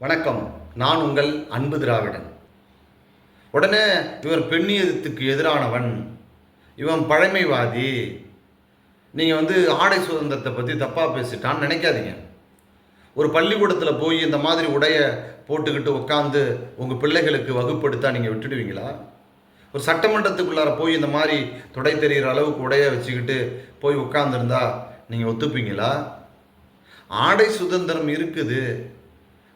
வணக்கம். நான் உங்கள் அன்பு திராவிடன். உடனே இவன் பெண்ணியத்துக்கு எதிரானவன், இவன் பழமைவாதி, நீங்கள் ஆடை சுதந்திரத்தை பற்றி தப்பாக பேசிட்டான்னு நினைக்காதீங்க. ஒரு பள்ளிக்கூடத்தில் போய் இந்த மாதிரி உடையை போட்டுக்கிட்டு உட்காந்து உங்கள் பிள்ளைகளுக்கு வகுப்படுத்தா நீங்கள் விட்டுடுவீங்களா? ஒரு சட்டமன்றத்துக்குள்ளார போய் இந்த மாதிரி தொடை தெரிகிற அளவுக்கு உடையை வச்சுக்கிட்டு போய் உட்காந்துருந்தா நீங்கள் ஒத்துப்பீங்களா? ஆடை சுதந்திரம் இருக்குது.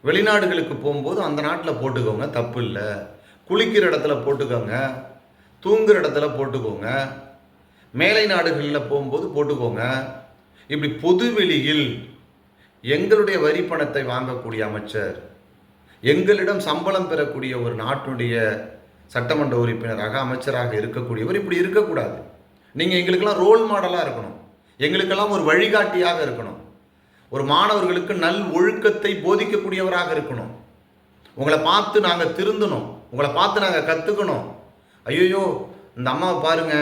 வெளிநாடுகளுக்கு போகும்போது அந்த நாட்டில் போட்டுக்கோங்க, தப்பு இல்லை. குளிக்கிற இடத்துல போட்டுக்கோங்க, தூங்குகிற இடத்துல போட்டுக்கோங்க, மேலை நாடுகளில் போகும்போது போட்டுக்கோங்க. இப்படி பொதுவெளியில் எங்களுடைய வரி பணத்தை வாங்கக்கூடிய அமைச்சர், எங்களிடம் சம்பளம் பெறக்கூடிய ஒரு நாட்டுடைய சட்டமன்ற உறுப்பினராக அமைச்சராக இருக்கக்கூடியவர் இப்படி இருக்கக்கூடாது. நீங்கள் எங்களுக்கெல்லாம் ரோல் மாடலாக இருக்கணும், எங்களுக்கெல்லாம் ஒரு வழிகாட்டியாக இருக்கணும், ஒரு மாணவர்களுக்கு நல் ஒழுக்கத்தை போதிக்கக்கூடியவராக இருக்கணும். உங்களை பார்த்து நாங்கள் திருந்தணும், உங்களை பார்த்து நாங்கள் கற்றுக்கணும். ஐயோ இந்த அம்மாவை பாருங்க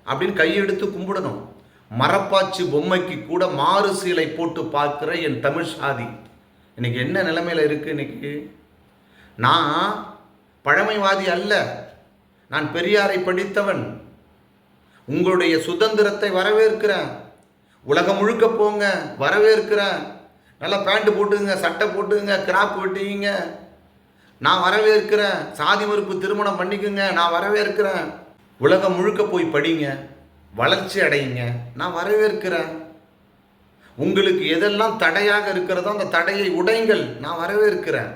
அப்படின்னு கையெடுத்து கும்பிடணும். மரப்பாச்சி பொம்மைக்கு கூட மாறு சீலை போட்டு பார்க்குற என் தமிழ் சாதி இன்னைக்கு என்ன நிலைமையில் இருக்குது? இன்னைக்கு நான் பழமைவாதி அல்ல, நான் பெரியாரை படித்தவன். உங்களுடைய சுதந்திரத்தை வரவேற்கிறேன். உலகம் முழுக்க போங்க, வரவேற்கிறேன். நல்லா பேண்ட்டு போட்டுங்க, சட்டை போட்டுங்க, கிராப் வெட்டிங்க, நான் வரவேற்கிறேன். சாதி மறுப்பு திருமணம் பண்ணிக்குங்க, நான் வரவேற்கிறேன். உலகம் முழுக்க போய் படிங்க, வளர்ச்சி அடையுங்க, நான் வரவேற்கிறேன். உங்களுக்கு எதெல்லாம் தடையாக இருக்கிறதோ அந்த தடையை உடைங்கள், நான் வரவேற்கிறேன்.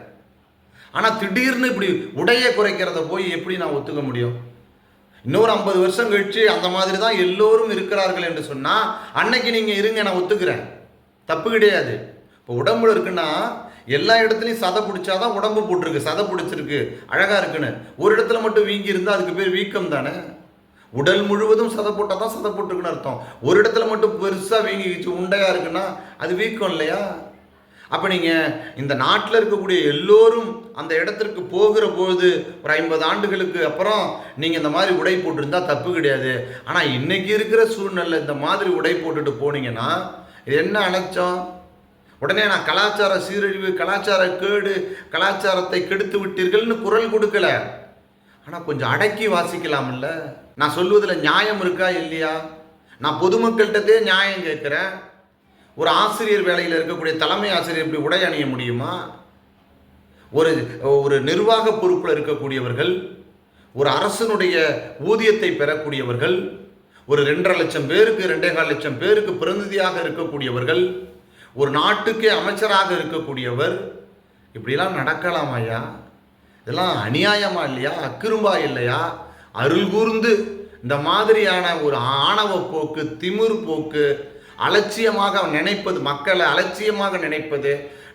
ஆனால் திடீர்னு இப்படி உடையை குறைக்கிறத போய் எப்படி நான் ஒத்துக்க முடியும்? இன்னொரு 50 வருஷம் கழிச்சு அந்த மாதிரி தான் எல்லோரும் இருக்கிறார்கள் என்று சொன்னால் அன்னைக்கு நீங்கள் இருங்க, நான் ஒத்துக்கிறேன், தப்பு கிடையாது. இப்போ உடம்புல இருக்குன்னா எல்லா இடத்துலையும் சதை பிடிச்சாதான் உடம்பு போட்டிருக்கு, சதை பிடிச்சிருக்கு, அழகாக இருக்குன்னு. ஒரு இடத்துல மட்டும் வீங்கி இருந்தால் அதுக்கு பேர் வீக்கம் தானே. உடல் முழுவதும் சதை போட்டால் தான் சதை போட்டிருக்குன்னு அர்த்தம். ஒரு இடத்துல மட்டும் பெருசாக வீங்கிச்சு உண்டையாக இருக்குன்னா அது வீக்கம் இல்லையா? அப்போ நீங்கள் இந்த நாட்டில் இருக்கக்கூடிய எல்லோரும் அந்த இடத்திற்கு போகிற போது ஒரு 50 ஆண்டுகளுக்கு அப்புறம் நீங்கள் இந்த மாதிரி உடை போட்டிருந்தா தப்பு கிடையாது. ஆனால் இன்றைக்கி இருக்கிற சூழ்நிலை இந்த மாதிரி உடை போட்டுட்டு போனீங்கன்னா இது என்ன அலட்சம்? உடனே நான் கலாச்சார சீரழிவு, கலாச்சார கேடு, கலாச்சாரத்தை கெடுத்து விட்டீர்கள்னு குரல் கொடுக்கல. ஆனால் கொஞ்சம் அடக்கி வாசிக்கலாம்ல. நான் சொல்வதில் நியாயம் இருக்கா இல்லையா? நான் பொதுமக்கள்கிட்டதே நியாயம் கேட்குறேன். ஒரு ஆசிரியர் வேலையில் இருக்கக்கூடிய தலைமை ஆசிரியர் இப்படி உடை அணிய முடியுமா? ஒரு நிர்வாக பொறுப்பில் இருக்கக்கூடியவர்கள், ஒரு அரசனுடைய ஊதியத்தை பெறக்கூடியவர்கள், ஒரு 2.5 லட்சம் பேருக்கு 2.25 லட்சம் பேருக்கு பிரதிநிதியாக இருக்கக்கூடியவர்கள், ஒரு நாட்டுக்கே அமைச்சராக இருக்கக்கூடியவர் இப்படிலாம் நடக்கலாமாயா? இதெல்லாம் அநியாயமா இல்லையா? அக்கிரும்பா இல்லையா? அருள் கூர்ந்து இந்த மாதிரியான ஒரு ஆணவ போக்கு, திமிர் போக்கு, அலட்சியமாக நினைப்பது, மக்களை அலட்சியமாக நினைப்பது,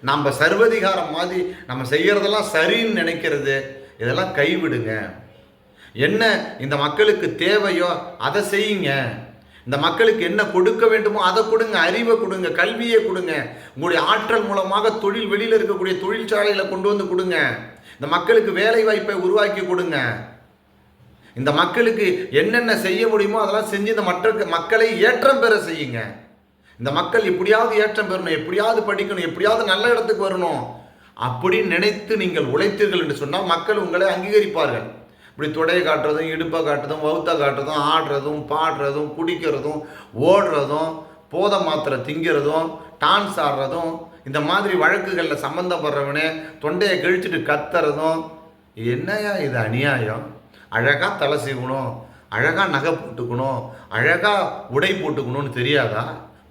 நம்ம சர்வதிகாரம் மாதிரி நம்ம செய்கிறதெல்லாம் சரின்னு நினைக்கிறது, இதெல்லாம் கைவிடுங்க. என்ன இந்த மக்களுக்கு தேவையோ அதை செய்யுங்க. இந்த மக்களுக்கு என்ன கொடுக்க வேண்டுமோ அதை கொடுங்க. அறிவை கொடுங்க, கல்வியை கொடுங்க. உங்களுடைய ஆற்றல் மூலமாக தொழில், வெளியில் இருக்கக்கூடிய தொழிற்சாலைகளை கொண்டு வந்து கொடுங்க. இந்த மக்களுக்கு வேலை வாய்ப்பை உருவாக்கி கொடுங்க. இந்த மக்களுக்கு என்னென்ன செய்ய முடியுமோ அதெல்லாம் செஞ்சு இந்த மக்களை ஏற்றம் பெற செய்யுங்க. இந்த மக்கள் எப்படியாவது ஏற்றம் பெறணும், எப்படியாவது படிக்கணும், எப்படியாவது நல்ல இடத்துக்கு வரணும் அப்படின்னு நினைத்து நீங்கள் உழைத்தீர்கள் என்று சொன்னால் மக்கள் உங்களை அங்கீகரிப்பார்கள். இப்படி தொடையை காட்டுறதும், இடுப்பை காட்டுறதும், வவுத்தை காட்டுறதும், ஆடுறதும், பாடுறதும், குடிக்கிறதும், ஓடுறதும், போதை மாத்திரை திங்கிறதும், டான்ஸ் ஆடுறதும், இந்த மாதிரி வழக்குகளில் சம்மந்தப்படுறவனே தொண்டையை கழிச்சிட்டு கத்துறதும், என்னையா இது அநியாயம்? அழகாக தலை சீவணும், அழகாக நகை போட்டுக்கணும், அழகாக உடை போட்டுக்கணும்னு தெரியாதா?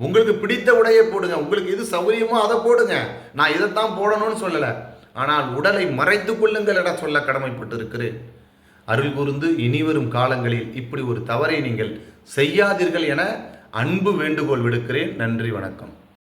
உங்களுக்கு பிடித்த உடையை போடுங்க, உங்களுக்கு எது சௌகரியமோ அதை போடுங்க. நான் இதைத்தான் போடணும்னு சொல்லலை, ஆனால் உடலை மறைத்து கொள்ளுங்கள் என சொல்ல கடமைப்பட்டு இருக்கிறேன். அருள் கூர்ந்து இனிவரும் காலங்களில் இப்படி ஒரு தவறை நீங்கள் செய்யாதீர்கள் என அன்பு வேண்டுகோள் விடுக்கிறேன். நன்றி, வணக்கம்.